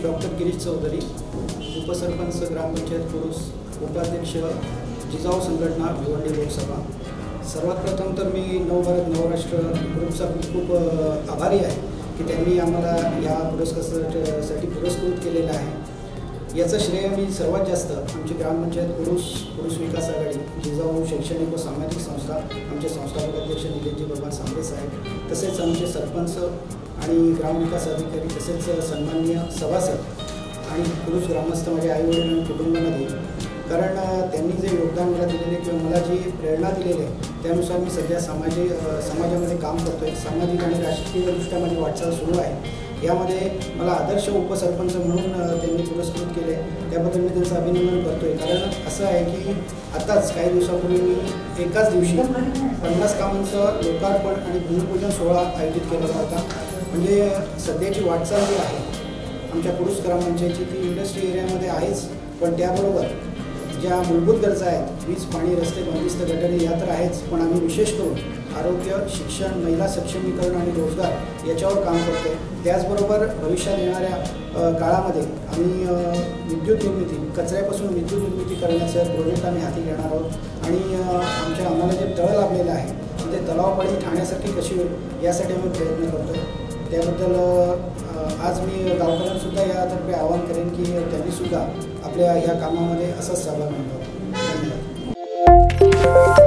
Doctor Girish Chaudhari, उपसरपंच ग्रामपंचायत कुरुस, उपाध्यक्ष जिजाऊ संघटना भिवंडी लोकसभा। सर्वात प्रथम तर मी नवभारत नवराष्ट्र ग्रुपचा खूप आभारी आहे की त्यांनी आम्हाला या पुरस्कारासाठी पुरस्कृत केलेलं आहे। याचं श्रेय मी सर्वात जास्त आमची ग्रामपंचायत कुरुस विकास आघाडी, जिजाऊ शैक्षणिक व सामाजिक संस्था, आमचे संस्थापक अध्यक्ष निलेशजी बाबा सांबरे साहेब, तसेच आमचे सरपंच आणि ग्रामविकास अधिकारी, तसेच सन्माननीय सभासद आणि कुरुस ग्रामस्थ माझे आईवडील आणि कुटुंबांना देईल। कारण त्यांनी जे योगदान मला दिलेले किंवा मला जी प्रेरणा दिलेली आहे त्यानुसार मी सध्या समाजामध्ये काम करतो आहे। सामाजिक आणि राजकीयदृष्ट्या माझी वाटचाल सुरू आहे। यामध्ये मला आदर्श उपसरपंच म्हणून त्यांनी पुरस्कृत केले, त्याबद्दल मी त्यांचं अभिनंदन करतो आहे। कारण असं आहे की आताच काही दिवसापूर्वी मी एकाच दिवशी 50 कामांचं लोकार्पण आणि भूमिपूजन सोहळा आयोजित केलेला होता। म्हणजे सध्याची वाटचाल जी आहे आमच्या कुरुस ग्रामपंचायतची ती इंडस्ट्री एरियामध्ये आहेच, पण त्याबरोबर ज्या मूलभूत गरजा आहेत, वीज, पाणी, रस्ते, बंदिस्त गटारे या तर आहेच, पण आम्ही विशेष करून आरोग्य, शिक्षण, महिला सक्षमीकरण आणि रोजगार याच्यावर काम करतो आहे। त्याचबरोबर भविष्यात येणाऱ्या काळामध्ये आम्ही विद्युत निर्मिती, कचऱ्यापासून विद्युत निर्मिती करण्याचं प्रोजेक्ट आम्ही हाती घेणार आहोत आणि आम्हाला जे तळ लाभलेलं आहे ते तलावपाळी ठाण्यासारखी कशी होईल यासाठी आम्ही प्रयत्न करतो आहे। त्याबद्दल आज मी गावकऱ्यांसुद्धा यातर्फे आवाहन करेन की त्यांनीसुद्धा आपल्या ह्या कामामध्ये असाच सहभाग नोंदवावा। धन्यवाद।